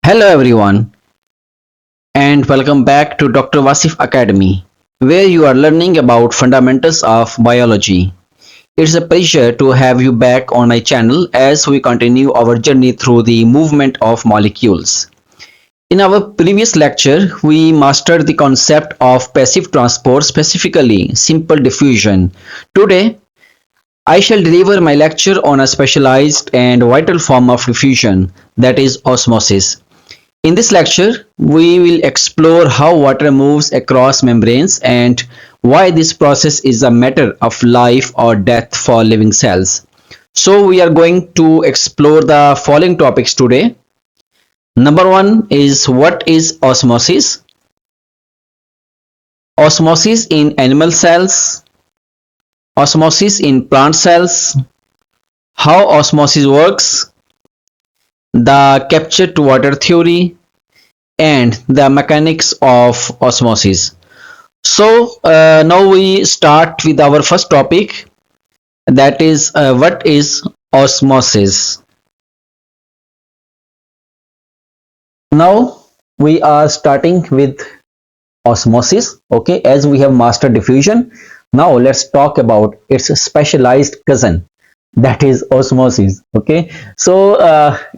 Hello everyone and welcome back to Dr. Wasif Academy where you are learning about fundamentals of biology. It's a pleasure to have you back on my channel as we continue our journey through the movement of molecules. In our previous lecture, we mastered the concept of passive transport, specifically simple diffusion. Today, I shall deliver my lecture on a specialized and vital form of diffusion, that is osmosis. In this lecture, we will explore how water moves across membranes and why this process is a matter of life or death for living cells. So we are going to explore the following topics today. Number one is what is osmosis? Osmosis in animal cells, osmosis in plant cells, how osmosis works, the capture to water theory, and the mechanics of osmosis. So now we start with our first topic, that is what is osmosis. Now we are starting with osmosis. Okay, as we have mastered diffusion, now let's talk about its specialized cousin, that is osmosis. Okay, so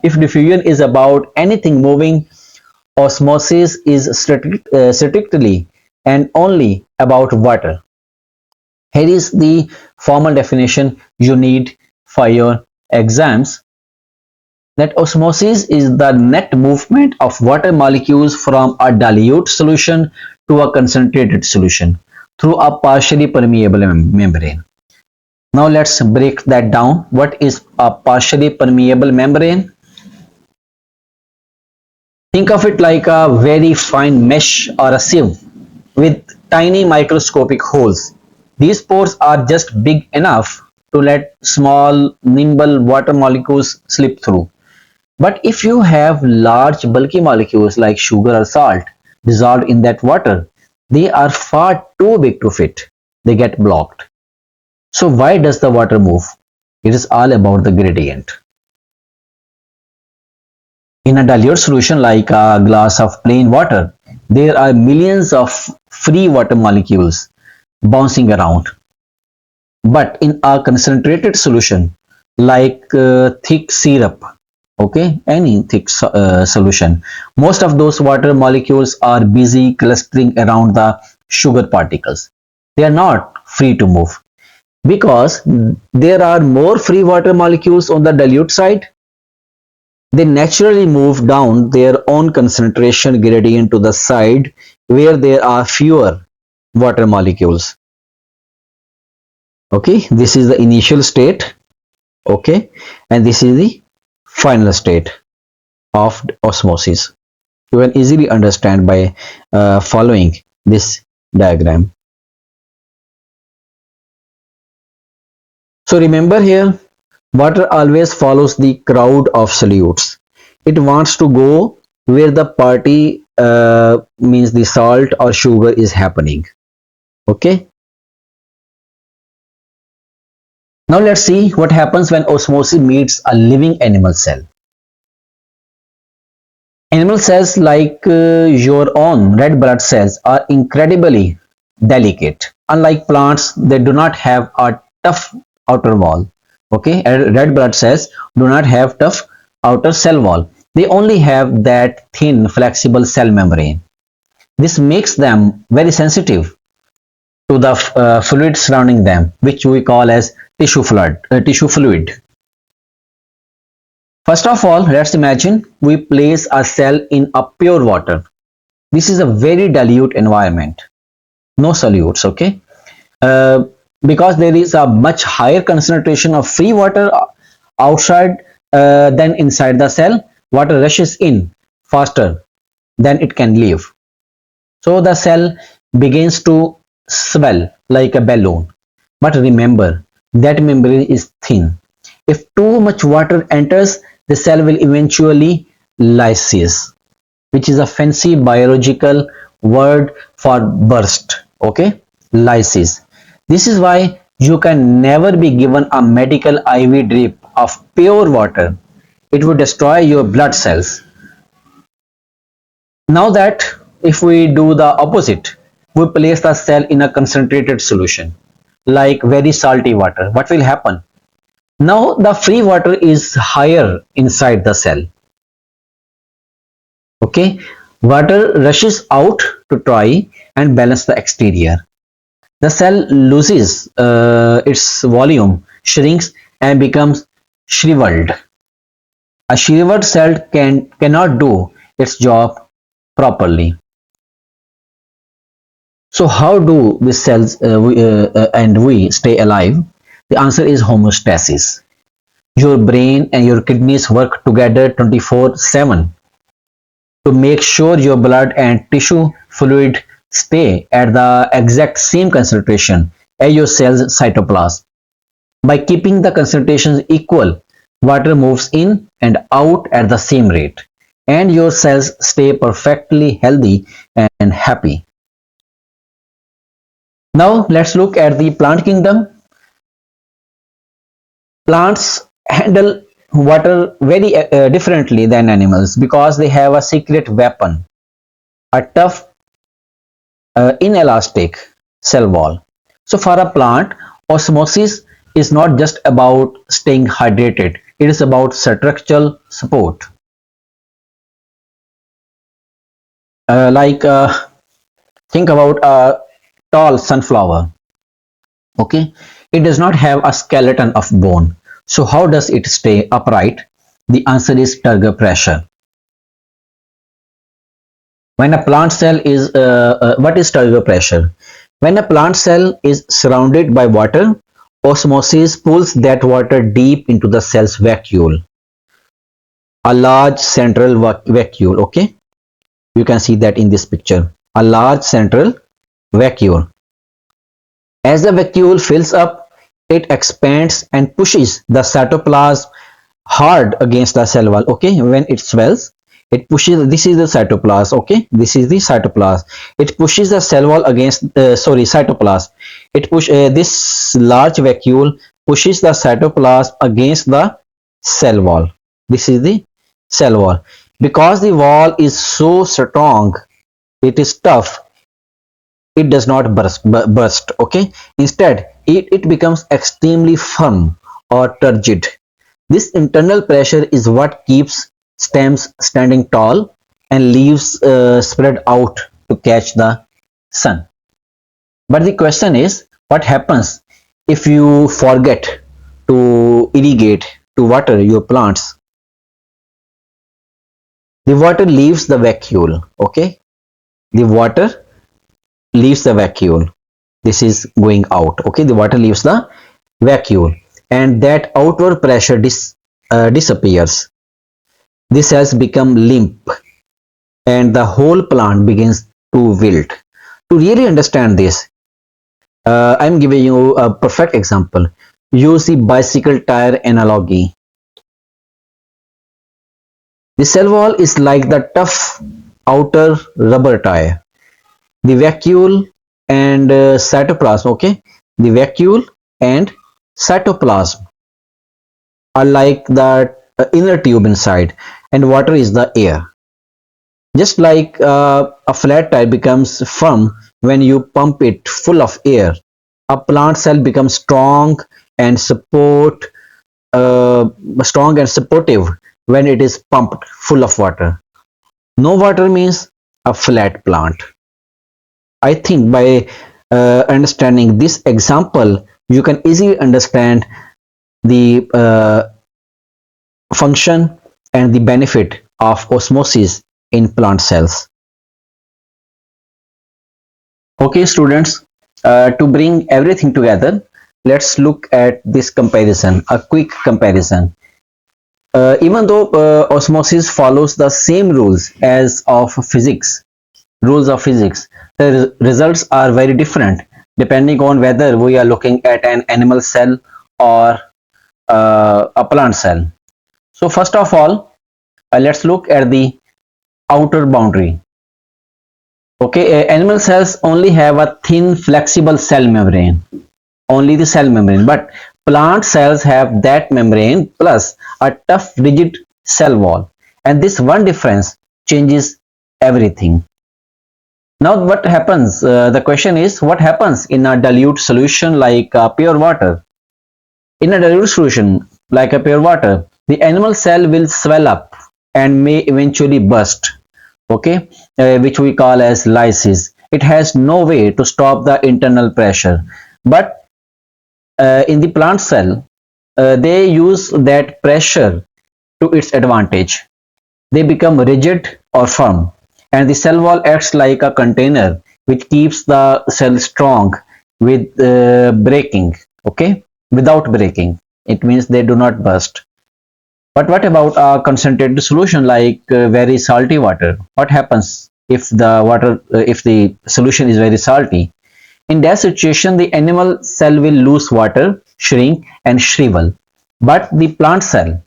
if diffusion is about anything moving, osmosis is strictly and only about water. Here is the formal definition you need for your exams, that osmosis is the net movement of water molecules from a dilute solution to a concentrated solution through a partially permeable membrane. Now let's break that down. What is a partially permeable membrane? Think of it like a very fine mesh or a sieve with tiny microscopic holes. These pores are just big enough to let small, nimble water molecules slip through. But if you have large, bulky molecules like sugar or salt dissolved in that water, they are far too big to fit. They get blocked. So why does the water move? It is all about the gradient. In a dilute solution like a glass of plain water, there are millions of free water molecules bouncing around. But in a concentrated solution like thick syrup, okay, any thick solution, most of those water molecules are busy clustering around the sugar particles. They are not free to move because there are more free water molecules on the dilute side. They naturally move down their own concentration gradient to the side where there are fewer water molecules. Okay, this is the initial state. Okay, and this is the final state of osmosis. You can easily understand by following this diagram. So remember here, water always follows the crowd of solutes. It wants to go where the party means the salt or sugar is happening. Okay. Now let's see what happens when osmosis meets a living animal cell. Animal cells like your own red blood cells are incredibly delicate. Unlike plants, they do not have a tough outer wall. Okay, red blood cells do not have tough outer cell wall. They only have that thin flexible cell membrane. This makes them very sensitive to the fluid surrounding them, which we call as tissue fluid. First of all, let's imagine we place a cell in a pure water. This is a very dilute environment, no solutes, okay? Because there is a much higher concentration of free water outside than inside the cell, water rushes in faster than it can leave. So the cell begins to swell like a balloon. But remember, that membrane is thin. If too much water enters, the cell will eventually lysis, which is a fancy biological word for burst. Okay, lysis. This is why you can never be given a medical IV drip of pure water. It would destroy your blood cells. Now that if we do the opposite, we place the cell in a concentrated solution like very salty water, what will happen? Now the free water is higher inside the cell. Okay, water rushes out to try and balance the exterior. The cell loses its volume, shrinks, and becomes shriveled. A shriveled cell cannot do its job properly. So how do we cells and we stay alive? The answer is homeostasis. Your brain and your kidneys work together 24/7 to make sure your blood and tissue fluid stay at the exact same concentration as your cell's cytoplasm. By keeping the concentrations equal, water moves in and out at the same rate, and your cells stay perfectly healthy and happy. Now let's look at the plant kingdom. Plants handle water very differently than animals because they have a secret weapon, a tough, inelastic cell wall. So for a plant, osmosis is not just about staying hydrated, it is about structural support. Like think about a tall sunflower. Okay, it does not have a skeleton of bone. So how does it stay upright? The answer is turgor pressure. When a plant cell is what is turgor pressure? When a plant cell is surrounded by water, osmosis pulls that water deep into the cell's vacuole, a large central vacuole. Okay, you can see that in this picture, a large central vacuole. As the vacuole fills up, it expands and pushes the cytoplasm hard against the cell wall. Okay, when it swells, it pushes. This is the cytoplasm. Okay, this is the cytoplasm. It pushes the cell wall against cytoplasm. It push this large vacuole pushes the cytoplasm against the cell wall. This is the cell wall. Because the wall is so strong, it is tough, it does not burst. Okay, instead it becomes extremely firm or turgid. This internal pressure is what keeps stems standing tall and leaves spread out to catch the sun. But the question is, what happens if you forget to irrigate, to water your plants? The water leaves the vacuole. Okay, the water leaves the vacuole. This is going out. Okay, the water leaves the vacuole, and that outward pressure disappears. The cells become limp, and the whole plant begins to wilt. To really understand this, I'm giving you a perfect example. Use the bicycle tire analogy. The cell wall is like the tough outer rubber tire. The vacuole and cytoplasm. Okay, the vacuole and cytoplasm are like the inner tube inside, and water is the air. Just like a flat tire becomes firm when you pump it full of air, a plant cell becomes and support strong and supportive when it is pumped full of water. No water means a flat plant. I think by understanding this example, you can easily understand the function and the benefit of osmosis in plant cells. Okay, students, to bring everything together, let's look at this comparison, a quick comparison. Even though osmosis follows the same rules as of physics, rules of physics, the results are very different depending on whether we are looking at an animal cell or a plant cell. So first of all, let's look at the outer boundary. Okay, animal cells only have a thin flexible cell membrane, only the cell membrane, but plant cells have that membrane plus a tough rigid cell wall, and this one difference changes everything. Now what happens? The question is, what happens in a dilute solution like pure water? In a dilute solution like a pure water, the animal cell will swell up and may eventually burst, okay, which we call as lysis. It has no way to stop the internal pressure. But in the plant cell, they use that pressure to its advantage. They become rigid or firm, and the cell wall acts like a container which keeps the cell strong with breaking, okay, without breaking. It means they do not burst. But what about a concentrated solution like very salty water? What happens if the solution is very salty? In that situation, the animal cell will lose water, shrink, and shrivel. But the plant cell,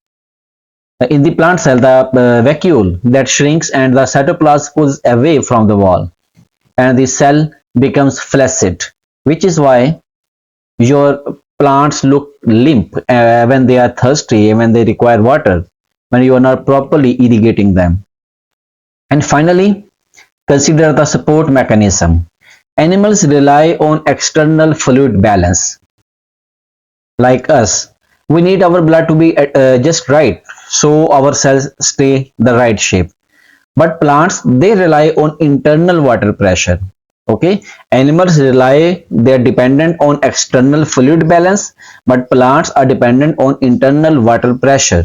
in the plant cell, the vacuole that shrinks and the cytoplasm pulls away from the wall, and the cell becomes flaccid, which is why your plants look limp when they are thirsty and when they require water, when you are not properly irrigating them. And finally, consider the support mechanism. Animals rely on external fluid balance. Like us, we need our blood to be just right so our cells stay the right shape. But plants, they rely on internal water pressure. Okay, animals they are dependent on external fluid balance, but plants are dependent on internal water pressure.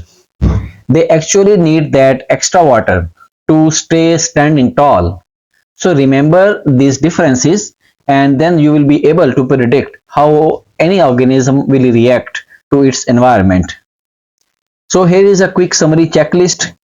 They actually need that extra water to stay standing tall. So remember these differences, and then you will be able to predict how any organism will react to its environment. So here is a quick summary checklist.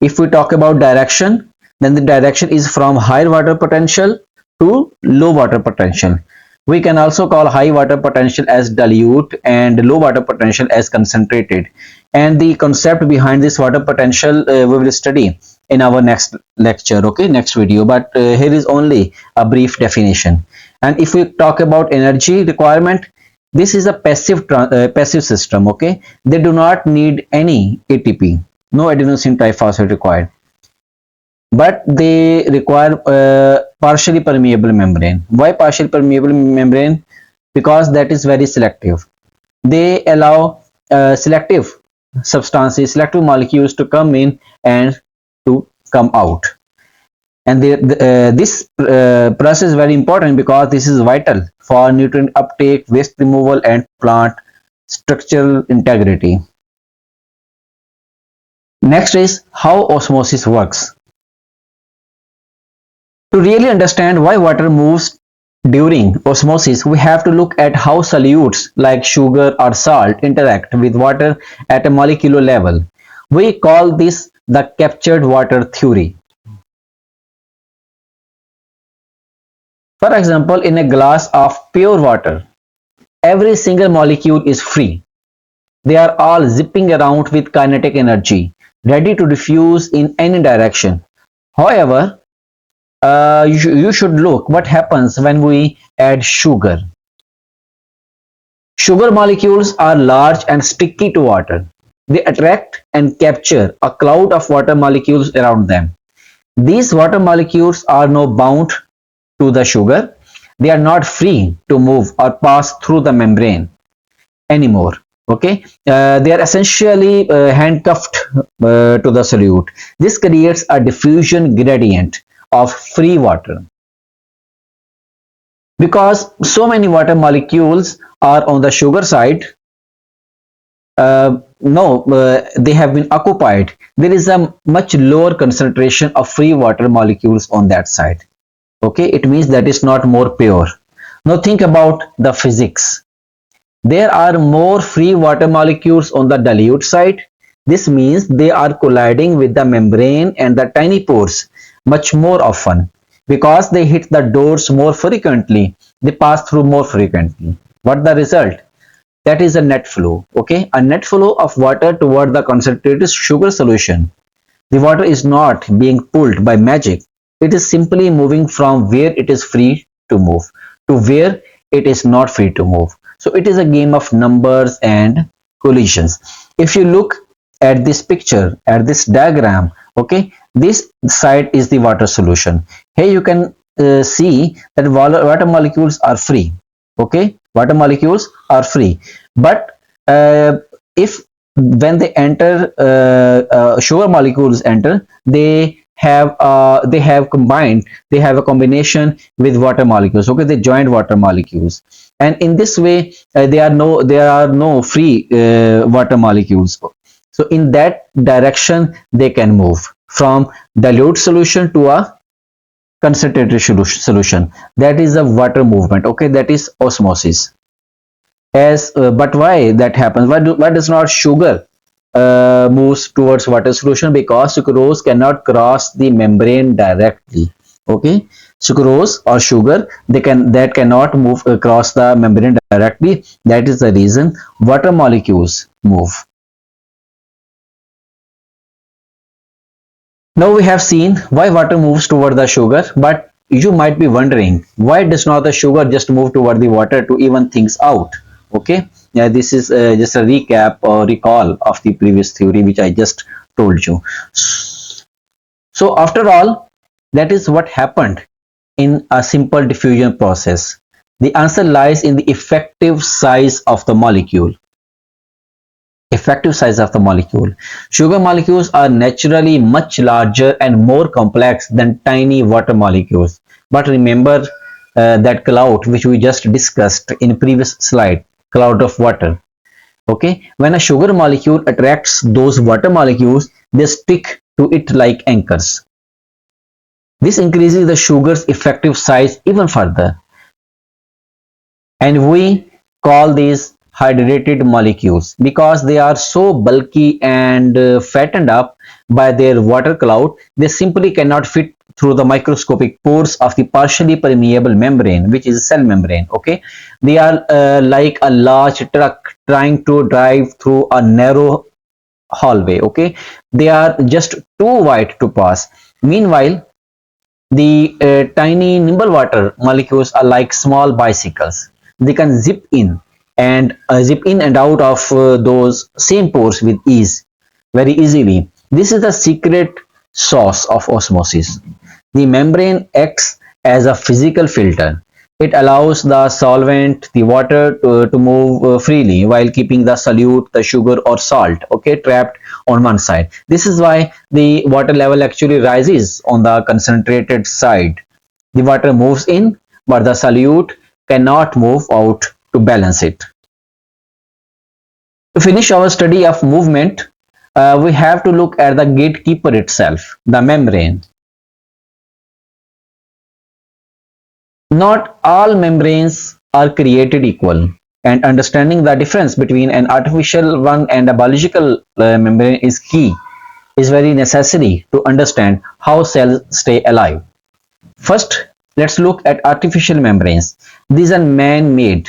If we talk about direction, then the direction is from high water potential to low water potential. We can also call high water potential as dilute and low water potential as concentrated. And the concept behind this water potential we will study in our next lecture, okay, next video. But here is only a brief definition. And if we talk about energy requirement, this is a passive system, okay. They do not need any ATP, no adenosine triphosphate required, but they require partially permeable membrane. Why partially permeable membrane? Because that is very selective. They allow selective substances, selective molecules to come in and to come out. And this process is very important because this is vital for nutrient uptake, waste removal, and plant structural integrity. Next is how osmosis works. To really understand why water moves during osmosis, we have to look at how solutes like sugar or salt interact with water at a molecular level. We call this the captured water theory. For example, in a glass of pure water, every single molecule is free. They are all zipping around with kinetic energy, ready to diffuse in any direction. However, you should look what happens when we add sugar. Sugar molecules are large and sticky to water. They attract and capture a cloud of water molecules around them. These water molecules are now bound to the sugar. They are not free to move or pass through the membrane anymore. Okay, they are essentially handcuffed to the solute. This creates a diffusion gradient of free water. Because so many water molecules are on the sugar side, they have been occupied. There is a much lower concentration of free water molecules on that side. Okay, it means that is not more pure. Now think about the physics. There are more free water molecules on the dilute side. This means they are colliding with the membrane and the tiny pores much more often. Because they hit the doors more frequently, they pass through more frequently. What the result? That is a net flow. Okay, a net flow of water toward the concentrated sugar solution. The water is not being pulled by magic. It is simply moving from where it is free to move to where it is not free to move. So it is a game of numbers and collisions. If you look at this picture, at this diagram, Okay, this side is the water solution. Here you can see that water molecules are free. Okay, water molecules are free, but if when they enter sugar molecules enter, they have combined, they have a combination with water molecules. Okay, they joined water molecules, and in this way there are no free water molecules. So in that direction they can move from dilute solution to a concentrated solution. That is a water movement. Okay, that is osmosis. As but why that happens? Why does not sugar moves towards water solution? Because sucrose cannot cross the membrane directly. Okay, sucrose or sugar, that cannot move across the membrane directly. That is the reason water molecules move. Now we have seen why water moves toward the sugar, but you might be wondering, why does not the sugar just move toward the water to even things out? Okay, yeah, this is just a recap or recall of the previous theory which I just told you. So after all, that is what happened in a simple diffusion process. The answer lies in the effective size of the molecule. Effective size of the molecule. Sugar molecules are naturally much larger and more complex than tiny water molecules. But remember that cloud which we just discussed in previous slide, cloud of water. Okay, when a sugar molecule attracts those water molecules, they stick to it like anchors. This increases the sugar's effective size even further, and we call these hydrated molecules because they are so bulky and fattened up by their water cloud, they simply cannot fit through the microscopic pores of the partially permeable membrane, which is cell membrane. Okay, they are like a large truck trying to drive through a narrow hallway. Okay, they are just too wide to pass. Meanwhile, the tiny nimble water molecules are like small bicycles. They can zip in and out of those same pores with ease, very easily. This is the secret sauce of osmosis. The membrane acts as a physical filter. It allows the solvent, the water, to move freely while keeping the solute, the sugar or salt, okay, trapped on one side. This is why the water level actually rises on the concentrated side. The water moves in, but the solute cannot move out to balance it. To finish our study of movement, we have to look at the gatekeeper itself, the membrane. Not all membranes are created equal, and understanding the difference between an artificial one and a biological membrane is very necessary to understand how cells stay alive. First, let's look at artificial membranes. These are man-made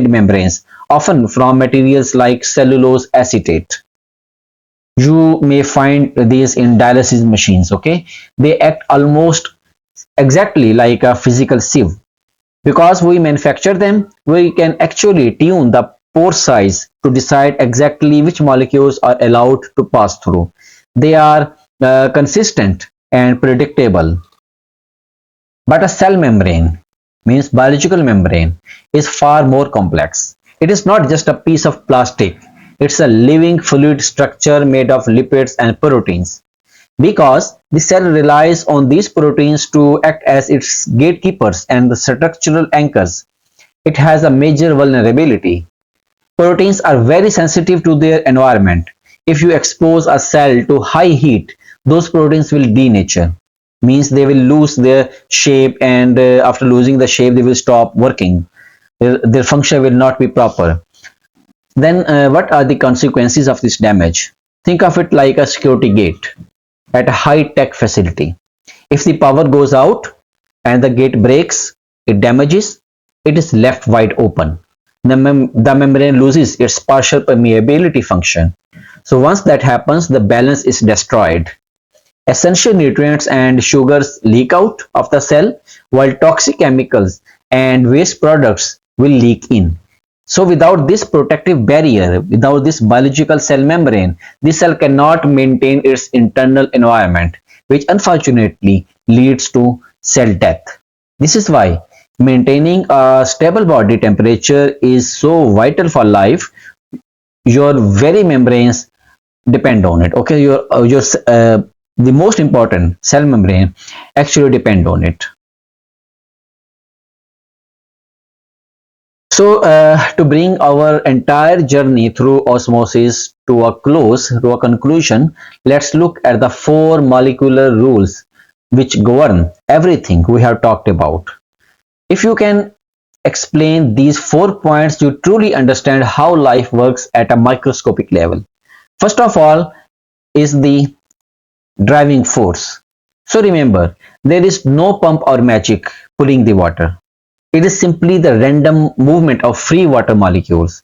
membranes, often from materials like cellulose acetate. You may find these in dialysis machines. Okay, they act almost exactly like a physical sieve. Because we manufacture them, we can actually tune the pore size to decide exactly which molecules are allowed to pass through. They are consistent and predictable. But a cell membrane, means biological membrane, is far more complex. It is not just a piece of plastic. It's a living fluid structure made of lipids and proteins. Because the cell relies on these proteins to act as its gatekeepers and the structural anchors, it has a major vulnerability. Proteins are very sensitive to their environment. If you expose a cell to high heat, those proteins will denature, means they will lose their shape, and after losing the shape they will stop working. Their function will not be proper. Then what are the consequences of this damage? Think of it like a security gate at a high-tech facility. If the power goes out and the gate breaks, it damages, it is left wide open. The membrane loses its partial permeability function. So once that happens, the balance is destroyed. Essential nutrients and sugars leak out of the cell, while toxic chemicals and waste products will leak in. So without this protective barrier, without this biological cell membrane, the cell cannot maintain its internal environment, which unfortunately leads to cell death. This is why maintaining a stable body temperature is so vital for life. Your very membranes depend on it. Okay, the most important cell membrane actually depend on it. So, to bring our entire journey through osmosis to a close, to a conclusion, let's look at the four molecular rules which govern everything we have talked about. If you can explain these 4 points, you truly understand how life works at a microscopic level. First of all is the driving force. So remember, there is no pump or magic pulling the water. It is simply the random movement of free water molecules.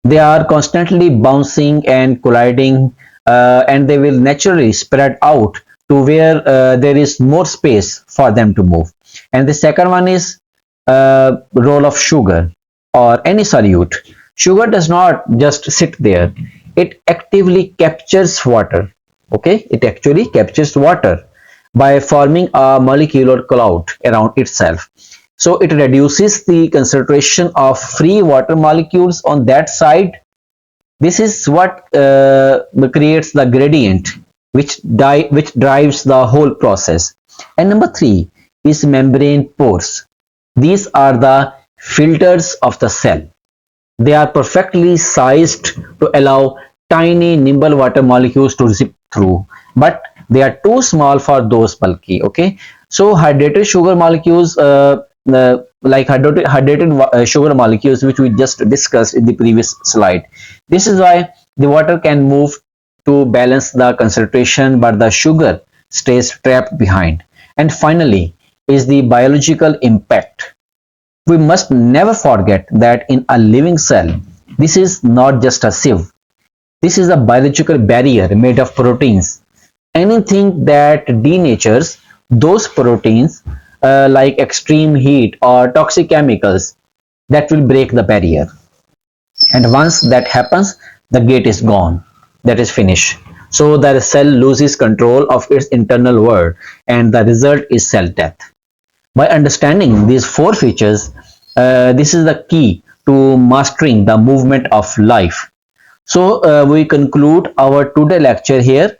They are constantly bouncing and colliding, and they will naturally spread out to where there is more space for them to move. And the second one is role of sugar or any solute. Sugar does not just sit there, it actively captures water. Okay, it actually captures water by forming a molecular cloud around itself. So it reduces the concentration of free water molecules on that side. This is what creates the gradient which drives the whole process. And number three is membrane pores. These are the filters of the cell. They are perfectly sized to allow tiny nimble water molecules to zip through, but they are too small for those bulky. Okay, so hydrated sugar molecules, like hydrated sugar molecules, which we just discussed in the previous slide. This is why the water can move to balance the concentration, but the sugar stays trapped behind. And finally, is the biological impact. We must never forget that in a living cell, this is not just a sieve. This is a biological barrier made of proteins. Anything that denatures those proteins, like extreme heat or toxic chemicals, that will break the barrier. And once that happens, the gate is gone. That is finished. So the cell loses control of its internal world, and the result is cell death. By understanding these four features, this is the key to mastering the movement of life. So we conclude our today lecture here.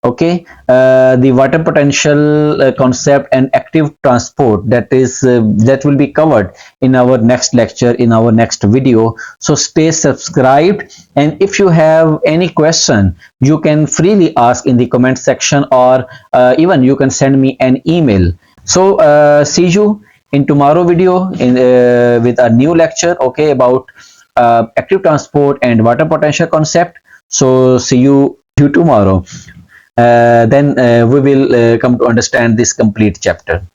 Okay, the water potential concept and active transport, that will be covered in our next lecture, in our next video. So stay subscribed, and if you have any question, you can freely ask in the comment section, or even you can send me an email. So see you in tomorrow video with a new lecture, okay, about active transport and water potential concept. So see you tomorrow. Then we will come to understand this complete chapter.